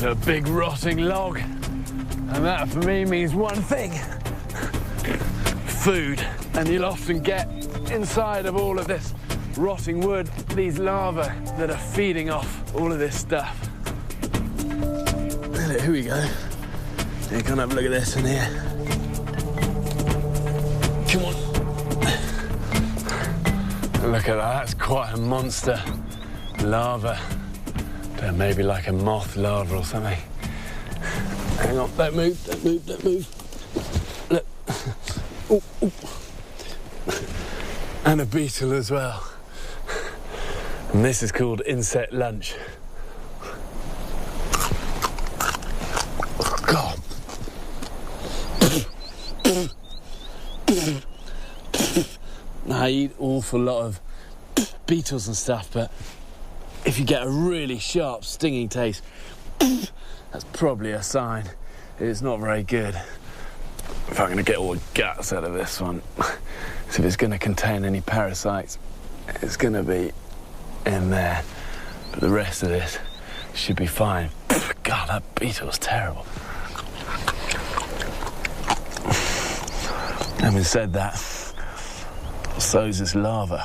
to a big rotting log. And that for me means one thing. Food. And you'll often get inside of all of this rotting wood these larvae that are feeding off all of this stuff. Here we go. You can have a look at this in here. Come on. Look at that, that's quite a monster larva. Maybe like a moth larva or something. Hang on, don't move, don't move, don't move. Look. Ooh, ooh. And a beetle as well. And this is called insect lunch. God. I eat an awful lot of beetles and stuff, but if you get a really sharp, stinging taste, that's probably a sign it's not very good. If I'm going to get all the guts out of this one, so if it's going to contain any parasites, it's going to be in there. But the rest of this should be fine. God, that beetle's terrible. Having said that, so's this larva.